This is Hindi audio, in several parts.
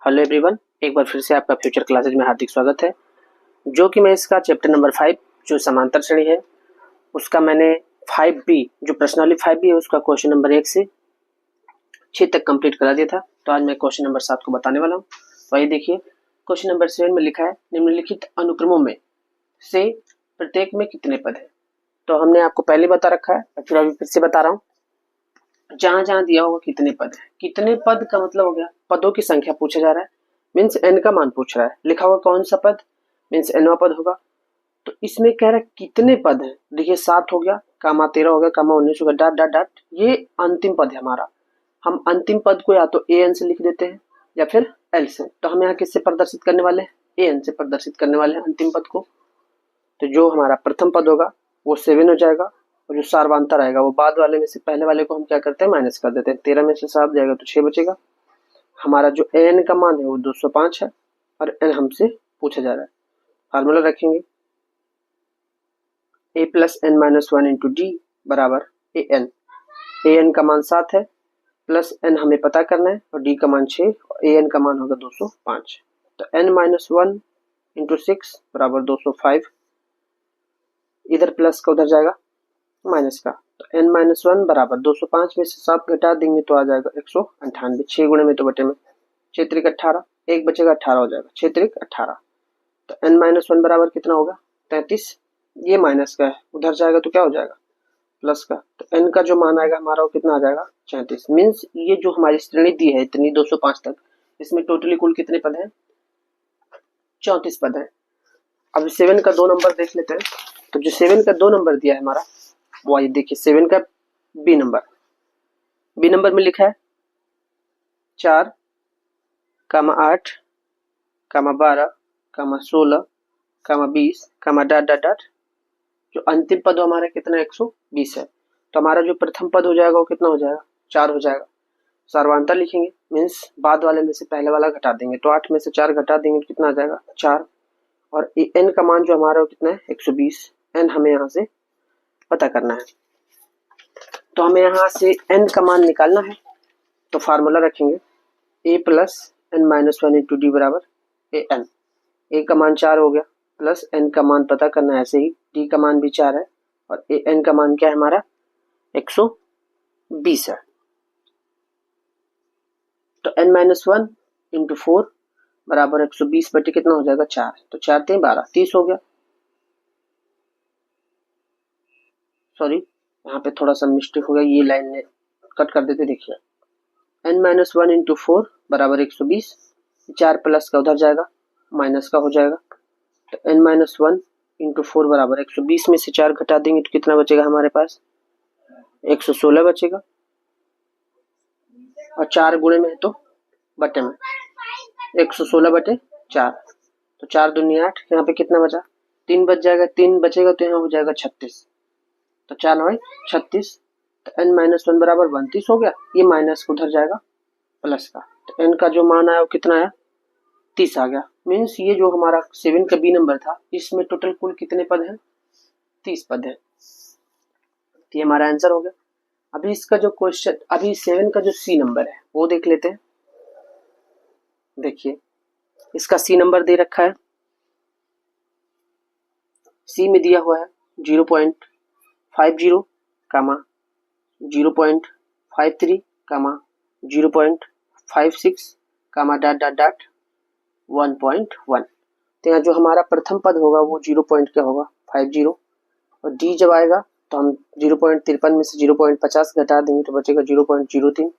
हेलो एवरीवन, एक बार फिर से आपका फ्यूचर क्लासेज में हार्दिक स्वागत है। जो कि मैं इसका चैप्टर नंबर 5 जो समांतर श्रेणी है उसका मैंने 5B जो प्रश्नावली 5B है उसका क्वेश्चन नंबर 1 से 6 तक कंप्लीट करा दिया था। तो आज मैं क्वेश्चन नंबर 7 को बताने वाला हूँ। तो आइए देखिए, क्वेश्चन नंबर 7 में लिखा है निम्नलिखित अनुक्रमों में से प्रत्येक में कितने पद है। तो हमने आपको पहले बता रखा है, फिर अभी फिर से बता रहा हूँ। जहां जहां दिया होगा कितने पद है, कितने पद का मतलब हो गया पदों की संख्या पूछा जा रहा है, मीन्स n का मान पूछ रहा है। लिखा हुआ कौन सा पद, मीन्स nवा पद होगा। तो इसमें कह रहा है कितने पद हैं। देखिए 7 हो गया, कामा 13 हो गया, कामा 19 हो गया, डॉट डॉट डॉट, ये अंतिम पद है हमारा। हम अंतिम पद को या तो an से लिख देते हैं या फिर l से। तो हम यहाँ किससे प्रदर्शित करने वाले हैं, an से प्रदर्शित करने वाले हैं अंतिम पद को। तो जो हमारा प्रथम पद होगा वो 7 हो जाएगा, और जो सार्वधातुक आएगा वो बाद वाले में से पहले वाले को हम क्या करते हैं, माइनस कर देते हैं। 13 में से 7 जाएगा तो 6 बचेगा। हमारा जो n का मान है वो 205 है, और n हमसे पूछा जा रहा है। फार्मूला रखेंगे a plus n minus 1 into D बराबर an। an का मान 7 है, प्लस n हमें पता करना है, और d का मान 6, और an का मान होगा 205। तो n माइनस 1 इंटू 6 बराबर 205। इधर प्लस का उधर जाएगा माइनस का। तो n माइनस 1 बराबर 205 में से 7 घटा देंगे तो आ जाएगा 198। 6 गुणे में तो बटे में 6 त्रिक 18, एक बचेगा 18 हो जाएगा, 6 त्रिक 18। तो n माइनस 1 बराबर कितना होगा 33। ये माइनस का है, उधर जाएगा तो क्या हो जाएगा प्लस का। तो n का जो मान आएगा हमारा वो कितना आ जाएगा 34। मीन्स ये जो हमारी श्रेणी दी है इतनी 205 तक, इसमें टोटली कुल कितने पद हैं, 34 पद हैं। अब 7 का 2 नंबर देख लेते हैं। तो जो 7 का 2 नंबर दिया है हमारा वो आइए देखिए, 7 का बी नंबर में लिखा है 4, 8, 12, 16, 20, डॉट डॉट डॉट। जो अंतिम पद हमारा कितना 120 है। तो हमारा जो प्रथम पद हो जाएगा वो कितना हो जाएगा 4 हो जाएगा। सार्वधातुक लिखेंगे, मीन्स बाद वाले में से पहले वाला घटा देंगे। तो 8 में से 4 घटा देंगे तो कितना आ जाएगा 4। और n का मान जो हमारा कितना है 120। n हमें यहाँ से पता करना है, तो हमें यहाँ से n का मान निकालना है। तो फार्मूला रखेंगे a plus n minus 1 into D बराबर ए एन। a का मान 4 हो गया, प्लस n का मान पता करना है ऐसे ही, d का मान भी 4 है, और ए n का मान क्या है हमारा 120 है। तो n माइनस 1 इंटू 4 बराबर 120 बटे कितना हो जाएगा 4। तो 4 3 12, 30 हो गया। सॉरी, यहाँ पे थोड़ा सा मिस्टेक हो गया, ये लाइन ने कट कर देते। देखिए n माइनस 1 इंटू 4 बराबर 120। 4 प्लस का उधर जाएगा माइनस का हो जाएगा। तो n माइनस 1 इंटू 4 बराबर 120 में से 4 घटा देंगे तो कितना बचेगा हमारे पास 116 बचेगा। और 4 गुणे में है तो बटे में 116 बटे 4। तो 4 दूनी 8, यहाँ पे कितना बचा 3 बच जाएगा, 3 बचेगा तो यहाँ हो जाएगा 36। तो 4 9 36। तो n माइनस 1 बराबर 32 हो गया। ये माइनस उधर जाएगा प्लस का। तो n का जो मान आया वो कितना आया 30 आ गया। मीन्स ये जो हमारा 7 का बी नंबर था इसमें टोटल कुल कितने पद हैं 30 पद है। तो ये हमारा आंसर हो गया। अभी इसका जो क्वेश्चन, अभी 7 का जो सी नंबर है वो देख लेते हैं। देखिए इसका सी नंबर दे रखा है, सी में दिया हुआ है 0.50 कामा 0.53 कामा 0.56 कामा डॉट डॉट डॉट 1.1। तो यहाँ जो हमारा प्रथम पद होगा वो 0. क्या होगा 50, और डी जब आएगा तो हम 0.53 में से 0.50 घटा देंगे तो बचेगा 0.03।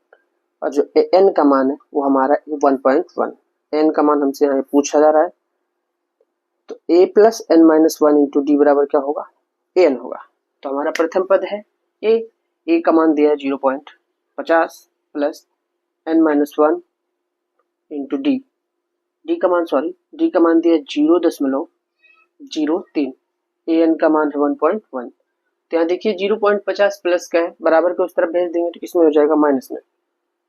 और जो n का मान है वो हमारा 1.1। n का मान हमसे यहाँ पूछा जा रहा है। तो a plus n minus 1 into D बराबर क्या होगा an होगा। तो हमारा प्रथम पद है a का मान दिया है 0.50 plus n minus 1 into D का मान दिया 0.03। an का मान है 1.1। तो यहाँ देखिए 0.50 प्लस का है, बराबर के उस तरफ भेज देंगे तो किसमें हो जाएगा माइनस में।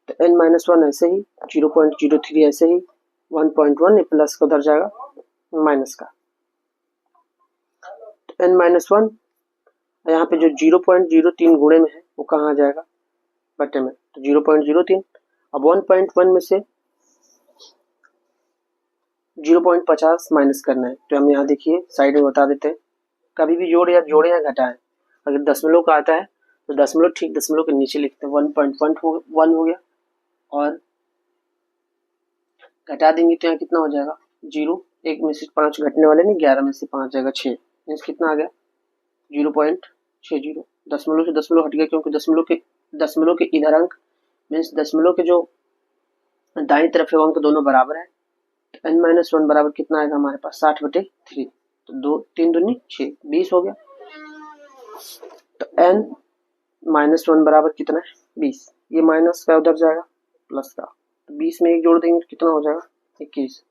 तो n माइनस 1 ऐसे ही, 0.03 ऐसे ही, 1.1 प्लस का उधर जाएगा माइनस का। तो n माइनस 1 यहाँ पे जो 0.03 गुणे में है वो कहाँ आ जाएगा बटे में, तो 0.03। अब 1.1 में से 0.50 माइनस करना है। तो हम यहाँ देखिए साइड में बता देते हैं, कभी भी जोड़े या घटाएं, अगर दशमलव का आता है तो दशमलव ठीक दशमलव के नीचे लिखते हैं, 1.1 हो गया, और घटा देंगे तो यहाँ कितना हो जाएगा 0, 1 में से 5 घटने वाले नहीं, 11 में से 5 जाएगा 6, मीन्स कितना आ गया 0.60। दशमलव से दशमलव हट गया क्योंकि दशमलव के इधर अंक मीन्स दशमलव के जो दाईं तरफ है अंक दोनों बराबर है। तो n-1 बराबर कितना आएगा हमारे पास 60/3, तो 3 दूनी 6, 20 हो गया। तो n-1 बराबर कितना है 20, ये माइनस का उधर जाएगा प्लस का, तो 20 में 1 जोड़ देंगे तो कितना हो जाएगा 21।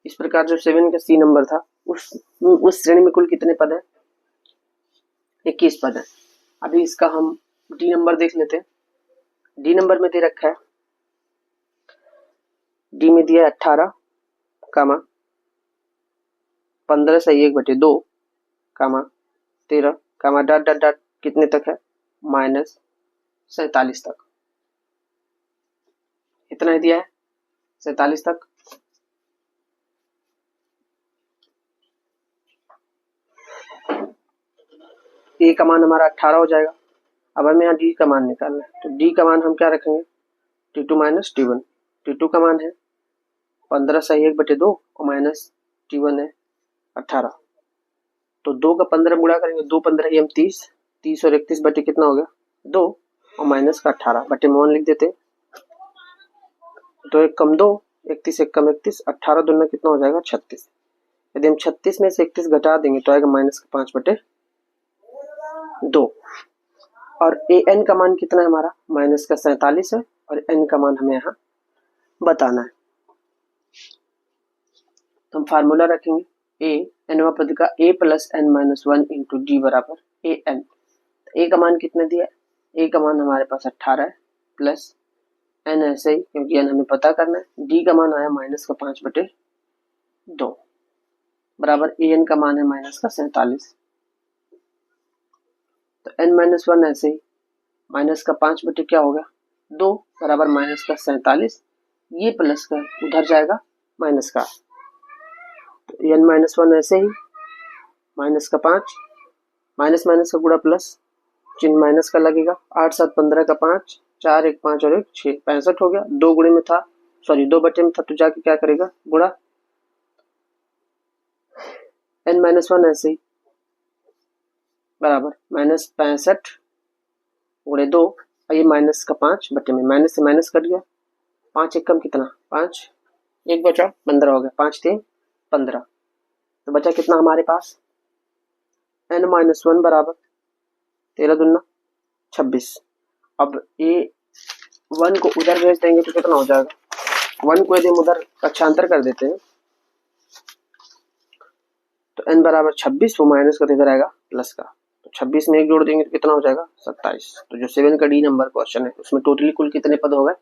इस प्रकार जो 7 का सी नंबर था उस श्रेणी में कुल कितने पद है 21 पद है। अभी इसका हम डी नंबर देख लेते हैं। डी नंबर में दे रखा है, डी में दिया 18 कामा 15 से 1/2 कामा 13 कामा डॉट डॉट डॉट कितने तक है -47 तक, इतना ही दिया है 47 तक। ए का मान हमारा 18 हो जाएगा। अब हमें यहाँ डी का मान निकालना है, तो डी का मान हम क्या रखेंगे T2 - T1। T2 का मान है 15 से 1/2 और माइनस T1 है 18, तो 2 का 15 गुणा करेंगे, 2 15 हम 30 और 31 बटे कितना हो गया 2 और माइनस का 18 बटे में 1 लिख देते हैं। 2 एक कम 2, 31 एक कम 31, 18 दूना कितना हो जाएगा 36। यदि हम 36 में से 31 घटा देंगे तो आएगा -5/2। और an का मान कितना है हमारा -47 है, और n का मान हमें यहाँ बताना है। तो हम फार्मूला रखेंगे a nवा पद का a + n-1 इंटू डी बराबर an। a का मान कितना दिया है, a का मान हमारे पास 18 है, प्लस n ऐसे ही क्योंकि n हमें पता करना है। d का मान आया -5/2 बराबर an का मान है -47। तो n-1 ऐसे ही -5 बटे क्या होगा 2 बराबर -47, ये प्लस का उधर जाएगा माइनस का, तो n-1 ऐसे ही -5 माइनस का गुणा प्लस चिन्ह माइनस का लगेगा, 8 7 15 का 5, 4 1 5 और 1 6 65 हो गया। 2 गुणे में था, सॉरी 2 बटे में था, तो जाके क्या करेगा गुणा, n-1 ऐसे ही बराबर -65 गुणे 2, ये माइनस का 5 बटे में माइनस से माइनस कट गया, 5 एक कम कितना 5, 1 बचा 15 हो गया, 5 3 15, तो बचा कितना हमारे पास n-1 बराबर 13 दूना 26। अब ये 1 को उधर भेज देंगे तो कितना हो जाएगा, 1 को यदि हम उधर कक्षांतर कर देते हैं तो n बराबर 26, वो माइनस का इधर आएगा प्लस का, तो 26 में 1 जोड़ देंगे तो कितना हो जाएगा 27। तो जो 7 का डी नंबर क्वेश्चन है उसमें टोटली कुल कितने पद हो गए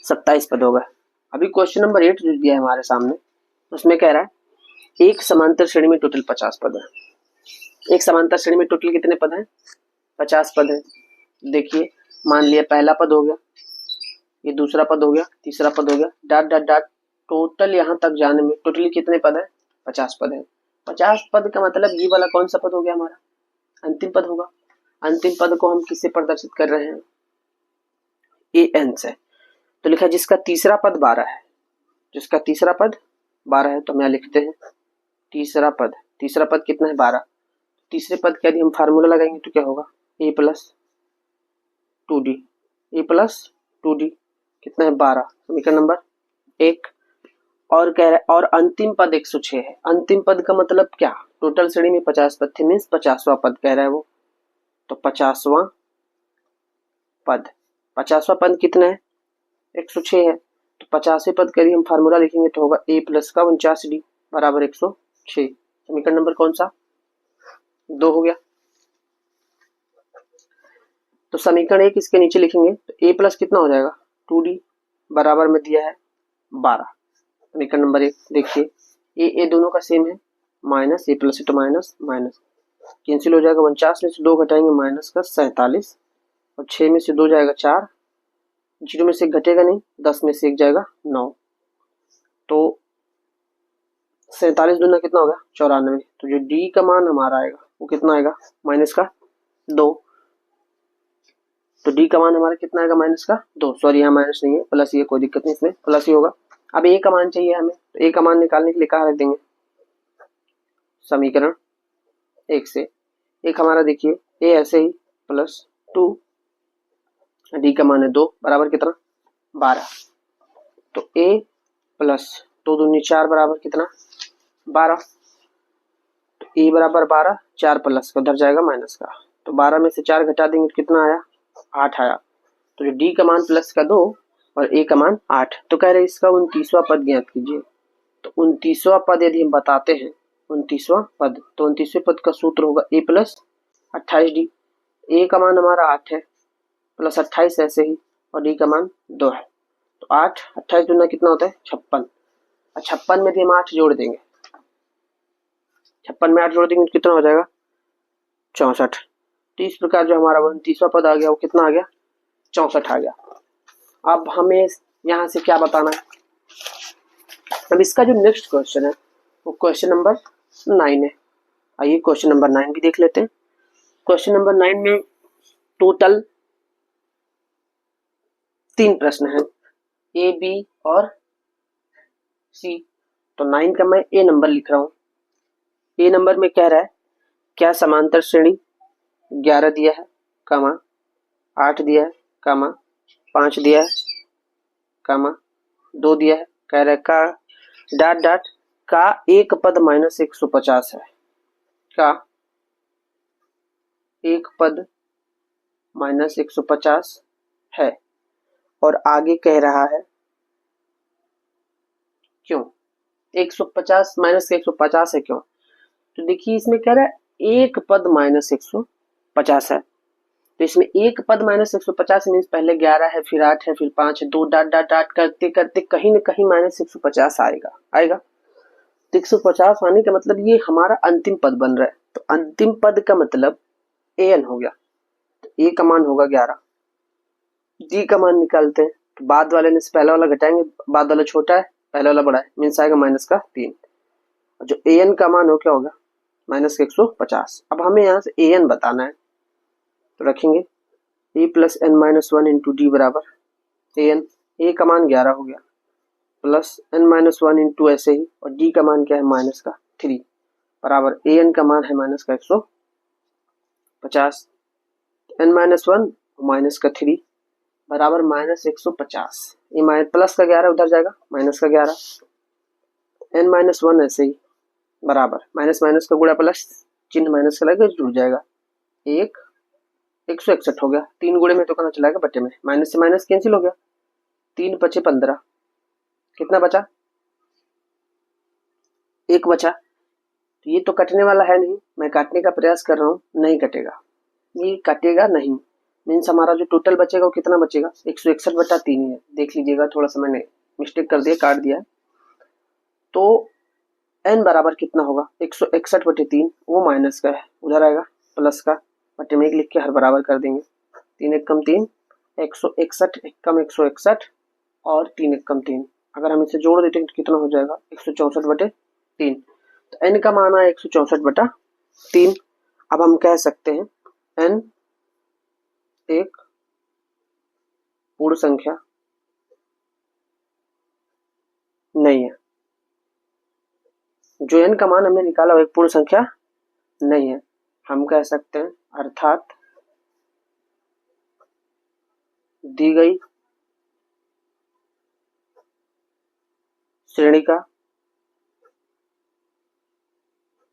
27 पद हो गए। अभी क्वेश्चन नंबर 8 जो दिया है हमारे सामने, उसमें कह रहा है एक समांतर श्रेणी में टोटल 50 पद है। एक समांतर श्रेणी में टोटल कितने पद हैं 50 पद है। देखिए मान लिया पहला पद हो गया, ये दूसरा पद हो गया, तीसरा पद हो गया, डॉट डॉट डॉट, टोटल यहाँ तक जाने में टोटली कितने पद है 50 पद है। 50 पद का मतलब ये वाला कौन सा पद हो गया हमारा अंतिम पद होगा। अंतिम पद को हम किससे प्रदर्शित कर रहे हैं an से, तो लिखा जिसका तीसरा पद 12 है, जिसका तीसरा पद 12 है, तो हम यहाँ लिखते हैं तीसरा पद कितना है 12। तीसरे पद का यदि हम फार्मूला लगाएंगे तो क्या होगा a + 2d कितना है 12, समीकरण नंबर 1। और कह रहा है और अंतिम पद 106 है। अंतिम पद का मतलब क्या, टोटल श्रेणी में 50 पद थे, मीन्स 50वां पद कह रहा है वो, तो 50वां पद कितना है 106 है, तो 50वें पद का यदि हम फार्मूला लिखेंगे तो होगा a + का 49d बराबर 106। समीकरण नंबर कौन सा 2 हो गया। तो समीकरण 1 इसके नीचे लिखेंगे तो a प्लस कितना हो जाएगा 2d बराबर में दिया है 12। समीकरण नंबर 1 देखिए ए दोनों का सेम है, माइनस a प्लस तो माइनस कैंसिल हो जाएगा, 49 में से 2 घटाएंगे -47, और 6 में से 2 जाएगा 4, 0 में से 1 घटेगा नहीं, 10 में से 1 जाएगा 9, तो 47 दूना कितना होगा 94। तो जो डी का मान हमारा आएगा वो कितना आएगा माइनस का 2। तो डी का मान हमारा कितना आएगा माइनस का 2। सॉरी यहाँ माइनस नहीं है प्लस, ये कोई दिक्कत नहीं, इसमें प्लस ही होगा। अब ए का मान चाहिए हमें, तो ए का मान निकालने के लिए कहाँ रख देंगे समीकरण 1 से। एक हमारा देखिए ए ऐसे ही प्लस 2, डी का मान है 2 बराबर कितना 12। तो ए प्लस 2 दूनी 4 बराबर कितना 12। तो ए बराबर 12, 4 प्लस का उधर जाएगा माइनस का, तो 12 में से 4 घटा देंगे तो कितना आया 8 आया। तो जो डी का मान प्लस का 2 और ए का मान 8। तो कह रहे इसका 29वां पद ज्ञात कीजिए। तो 29वां पद यदि हम बताते हैं 29वां पद, तो 29वें पद का सूत्र होगा ए प्लस 28 डी। ए का मान हमारा 8 है प्लस 28 ऐसे ही, और डी का मान 2 है। तो 8 28 दूना कितना होता है 56। 56 में भी हम 8 जोड़ देंगे, 56 में 8 जोड़ देंगे तो कितना हो जाएगा 64। तो इस प्रकार जो हमारा 29वां पद आ गया वो कितना आ गया 64 आ गया। अब हमें यहाँ से क्या बताना है, अब इसका जो नेक्स्ट क्वेश्चन है वो क्वेश्चन नंबर 9 है। आइए क्वेश्चन नंबर 9 भी देख लेते हैं। क्वेश्चन नंबर 9 में टोटल 3 प्रश्न हैं, ए बी और सी। तो 9 का मैं ए नंबर लिख रहा हूँ। ए नंबर में कह रहा है क्या समांतर श्रेणी 11 दिया है कामा 8 दिया है कामा 5 दिया है कामा 2 दिया है। कह रहा है का डॉट डॉट का एक पद माइनस 150 है, का एक पद माइनस 150 है, और आगे कह रहा है क्यों 150 माइनस 150 है क्यों। तो देखिए इसमें कह रहा है एक पद माइनस 150 है, तो इसमें एक पद माइनस 150 मीन्स पहले 11 है फिर 8 है फिर 5 है, 2 डॉट डॉट डॉट करते करते कहीं न कहीं माइनस 150 आएगा। तो 150 आने का मतलब ये हमारा अंतिम पद बन रहा है। तो अंतिम पद का मतलब an हो गया। तो ए का मान होगा 11, डी का मान निकालते हैं। तो बाद वाले में से पहला वाला घटाएंगे, बाद वाला छोटा है पहला वाला बड़ा है, मीन्स आएगा माइनस का 3। जो an का मान हो क्या होगा माइनस 150। अब हमें यहाँ से an बताना है, तो रखेंगे A plus N minus 1 into D बराबर an। ए का मान 11 हो गया प्लस एन माइनस 1 इंटू ऐसे ही, और डी का मान क्या है माइनस का 3 बराबर an का मान है माइनस का 150। एन माइनस 1 माइनस का 3 बराबर माइनस 150। ये माइनस प्लस का 11 उधर जाएगा माइनस का 11, एन माइनस 1 ऐसे ही बराबर माइनस माइनस का गुणा प्लस चिन्ह माइनस का लगे जुड़ जाएगा 161 हो गया। 3 गुणे में तो कहना चलाएगा बटे में, माइनस से माइनस कैंसिल हो गया, 3 पचे 15, कितना बचा 1 बचा। तो ये तो कटने वाला है नहीं, मैं काटने का प्रयास कर रहा हूँ, नहीं कटेगा, ये कटेगा नहीं। मीन्स हमारा जो टोटल बचेगा वो कितना बचेगा 161 बटा 3 ही है। देख लीजिएगा थोड़ा सा मैंने मिस्टेक कर दिया, काट दिया है। तो n बराबर कितना होगा 161 बटे 3, वो माइनस का है उधर आएगा प्लस का, बटे में 1 लिख के हर बराबर कर देंगे। 3 एक कम 3, 161 एक कम 161 और 3 एक कम 3, अगर हम इसे जोड़ देते हैं तो कितना हो जाएगा 164 बटे 3। तो n का मान है 164 बटा 3। अब हम कह सकते हैं n एक पूर्ण संख्या नहीं है। जो n का मान हमने निकाला वो एक पूर्ण संख्या नहीं है। हम कह सकते हैं अर्थात दी गई श्रेणी का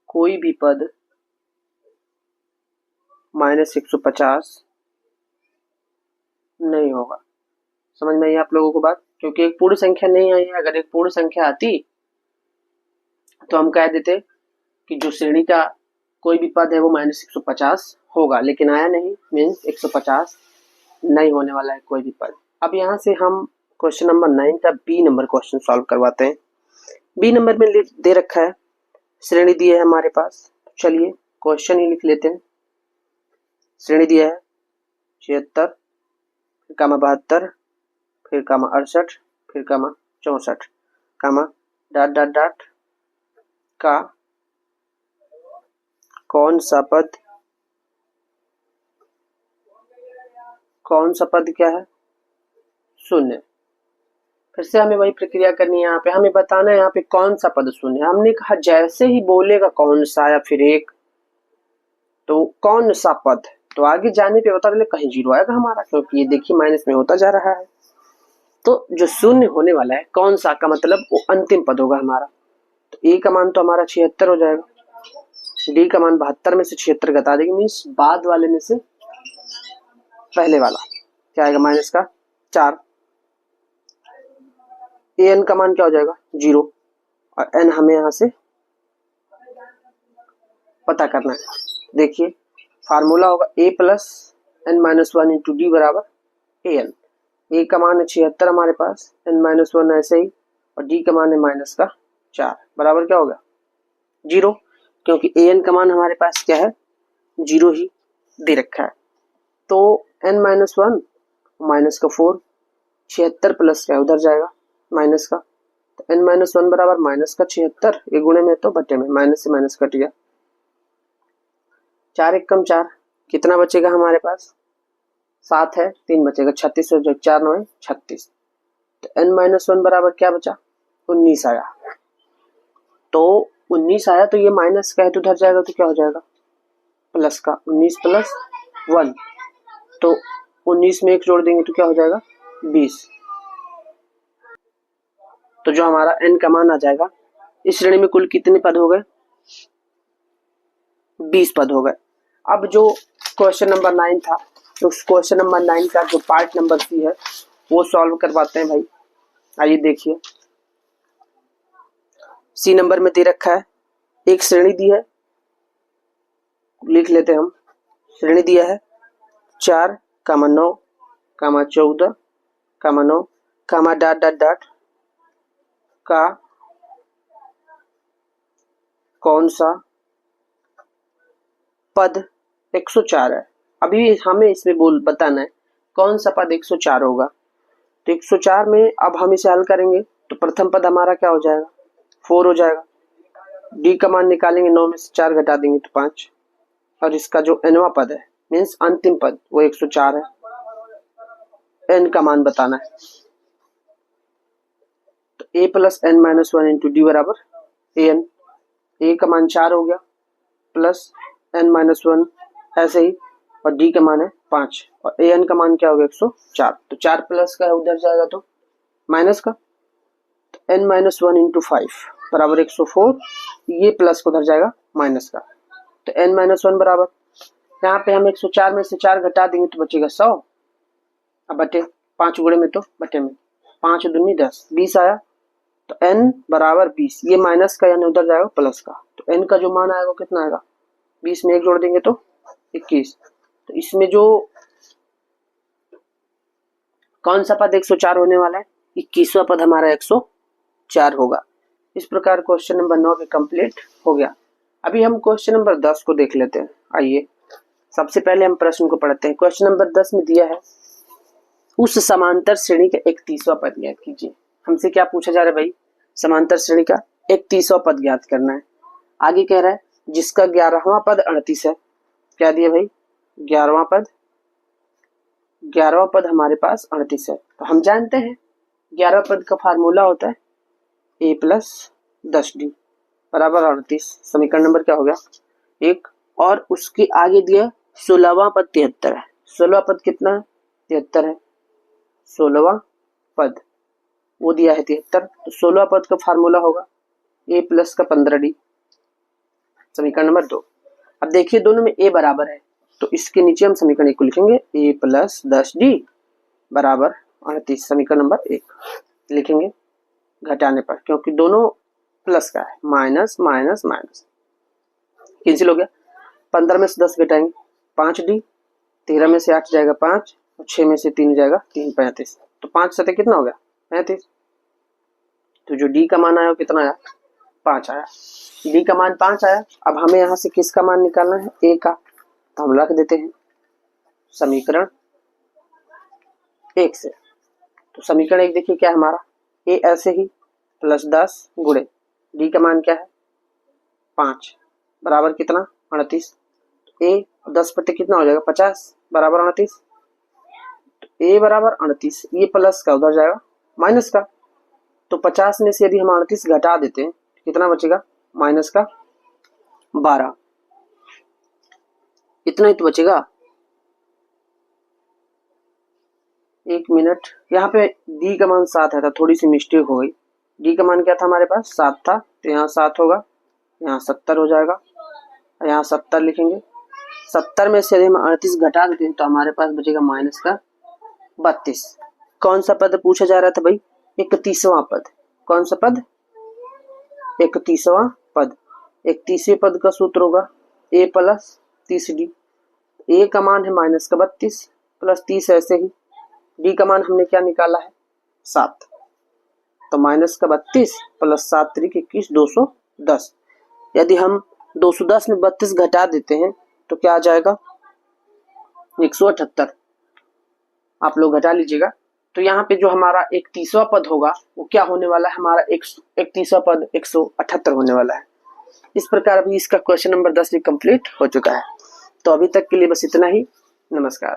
कोई भी पद माइनस 150 नहीं होगा। समझ में आई आप लोगों को बात, क्योंकि एक पूर्ण संख्या नहीं आई है। अगर एक पूर्ण संख्या आती तो हम कह देते कि जो श्रेणी का कोई भी पद है वो माइनस 150 होगा, लेकिन आया नहीं, मीन्स 150 नहीं होने वाला है कोई भी पद। अब यहाँ से हम क्वेश्चन नंबर 9 का बी नंबर क्वेश्चन सॉल्व करवाते हैं। बी नंबर में दे रखा है श्रेणी दी है हमारे पास, चलिए क्वेश्चन ही लिख लेते हैं। श्रेणी दिया है 76 फिर कामा 72 फिर कामा 68 फिर कामा 64 कामा डॉट डॉट डॉट का कौन सा पद क्या है, शून्य। फिर से हमें वही प्रक्रिया करनी है। यहाँ पे हमें बताना है यहाँ पे कौन सा पद शून्य है। हमने कहा जैसे ही बोलेगा कौन सा या फिर एक, तो कौन सा पद, तो आगे जाने पे बता दे कहीं जीरो आएगा हमारा, क्योंकि ये देखिए माइनस में होता जा रहा है। तो जो शून्य होने वाला है कौन सा का मतलब वो अंतिम पद होगा हमारा। तो ए का मान तो हमारा 76 हो जाएगा, डी का मान 72 में से 76 घटा देंगे, मीन्स बाद वाले में से पहले वाला क्या आएगा, माइनस का 4। एन का मान क्या हो जाएगा 0, और एन हमें यहां से पता करना है। देखिए फार्मूला होगा A plus N minus 1 into D बराबर ए एन। ए का मान है 76 हमारे पास, एन माइनस 1 ऐसे ही, और डी का मान है माइनस का 4 बराबर क्या होगा 0, क्योंकि ए एन का मान हमारे पास क्या है 0 ही दे रखा है। तो एन माइनस 1 माइनस का 4, 76 प्लस क्या उधर जाएगा माइनस का, तो एन माइनस 1 बराबर माइनस का 76, एक गुणे में तो बटे में, माइनस से माइनस कट गया, 4 एक कम 4, कितना बचेगा हमारे पास 7 है, 3 बचेगा 36 हो जाएगा, 4 9 36। तो एन माइनस 1 बराबर क्या बचा 19 आया। तो 19 आया, तो ये माइनस का है तो उधर जाएगा तो क्या हो जाएगा प्लस का, 19 प्लस 1, तो 19 में 1 जोड़ देंगे तो क्या हो जाएगा 20। तो जो हमारा एन का मान आ जाएगा, इस श्रेणी में कुल कितने पद हो गए 20 पद हो गए। अब जो क्वेश्चन नंबर 9 था, तो उस क्वेश्चन नंबर 9 का जो पार्ट नंबर सी है वो सॉल्व करवाते हैं भाई। आइए देखिए, सी नंबर में दे रखा है, एक श्रेणी दी है, लिख लेते हैं हम, श्रेणी दिया है 4, 9, 14, 9, डॉट डॉट डॉट का कौन सा पद 104 है। अभी हमें इसमें बताना है कौन सा पद 104 होगा। तो 104 में अब हम इसे हल करेंगे, तो प्रथम पद हमारा क्या हो जाएगा 4 हो जाएगा, डी का मान निकालेंगे 9 में से 4 घटा देंगे तो 5, और इसका जो एनवा पद है मीन्स अंतिम पद वो 104 है। एन का मान बताना है, तो A plus N minus 1 into D बराबर ए एन। ए का मान 4 हो गया प्लस एन माइनस 1 ऐसे ही, और डी का मान है 5, और ए एन का मान क्या हो गया 104। तो 4 प्लस का उधर जाएगा तो माइनस का, तो एन माइनस 1 इंटू 5 बराबर 104, ये प्लस को उधर जाएगा माइनस का, तो एन माइनस 1 बराबर, यहाँ पे हम 104 में से 4 घटा देंगे तो बचेगा 100, अब बटे 5 गुणे में तो बटे में, 5 दूनी 10, 20 आया, तो n बराबर 20, ये माइनस का यानी उधर जाएगा प्लस का, तो n का जो मान आएगा कितना आएगा 20 में 1 जोड़ देंगे तो 21। तो इसमें जो कौन सा पद 104 होने वाला है, 21वां पद हमारा 104 होगा। इस प्रकार क्वेश्चन नंबर 9 भी कंप्लीट हो गया। अभी हम क्वेश्चन नंबर 10 को देख लेते हैं। आइए सबसे पहले हम प्रश्न को पढ़ते हैं। क्वेश्चन नंबर 10 में दिया है उस समांतर श्रेणी का 31वां पद ज्ञात कीजिए। हमसे क्या पूछा जा रहा है भाई, समांतर श्रेणी का 31वां पद ज्ञात करना है। आगे कह रहा है जिसका 11वां पद 38 है। क्या दिया भाई 11वां पद हमारे पास 38 है। तो हम जानते हैं 11वां पद का फार्मूला होता है a प्लस 10d बराबर 38। समीकरण नंबर क्या हो गया 1, और उसके आगे दिया 16वां पद 73 है। 16वां पद कितना है 73 है, 16वां पद वो दिया है 73, तो 16वां पद का फार्मूला होगा a प्लस का 15d। समीकरण नंबर 2। अब देखिए दोनों में a बराबर है, तो इसके नीचे हम समीकरण 1 को लिखेंगे a प्लस 10d बराबर 38। समीकरण नंबर 1 लिखेंगे घटाने पर, क्योंकि दोनों प्लस का है, माइनस माइनस माइनस कैंसिल हो गया। 15 में से 10 घटाएंगे 5d, 13 में से 8 जाएगा 5, और 6 में से 3 जाएगा 3, 35। तो 5 सतह कितना हो गया 35। तो जो d का मान आया वो कितना आया 5 आया। d का मान 5 आया। अब हमें यहाँ से किसका मान निकालना है a का, तो हम रख देते हैं समीकरण 1 से। तो समीकरण 1 देखिए क्या है हमारा, a ऐसे ही प्लस 10 गुणे d का मान क्या है 5 बराबर कितना 38। ए 10 बटे कितना हो जाएगा 50 बराबर 38। ए बराबर 38, ये प्लस का उधर जाएगा माइनस का, तो 50 में से यदि हम 38 घटा देते हैं कितना बचेगा माइनस का 12, इतना ही तो बचेगा। एक मिनट, यहाँ पे डी का मान 7 है, था थोड़ी सी मिस्टेक हो गई। डी का मान क्या था हमारे पास 7 था, तो यहाँ 7 होगा, यहाँ 70 हो जाएगा, यहाँ 70 लिखेंगे। 70 में से यदि हम 38 घटा देते हैं तो हमारे पास बचेगा माइनस का 32। कौन सा पद पूछा जा रहा था भाई 31वां पद। कौन सा पद 31वां पद। 31वें पद का सूत्र होगा ए प्लस 30d। ए का मान है माइनस का 32 प्लस 30 ऐसे ही। डी का मान हमने क्या निकाला है 7, तो माइनस का 32 प्लस 7 3 21 210। यदि हम 210 में 32 घटा देते हैं तो क्या आ जाएगा 178। आप लोग घटा लीजिएगा। तो यहाँ पे जो हमारा 31वां पद होगा वो क्या होने वाला है हमारा 31वां पद 178 होने वाला है। इस प्रकार अभी इसका क्वेश्चन नंबर 10 भी कंप्लीट हो चुका है। तो अभी तक के लिए बस इतना ही। नमस्कार।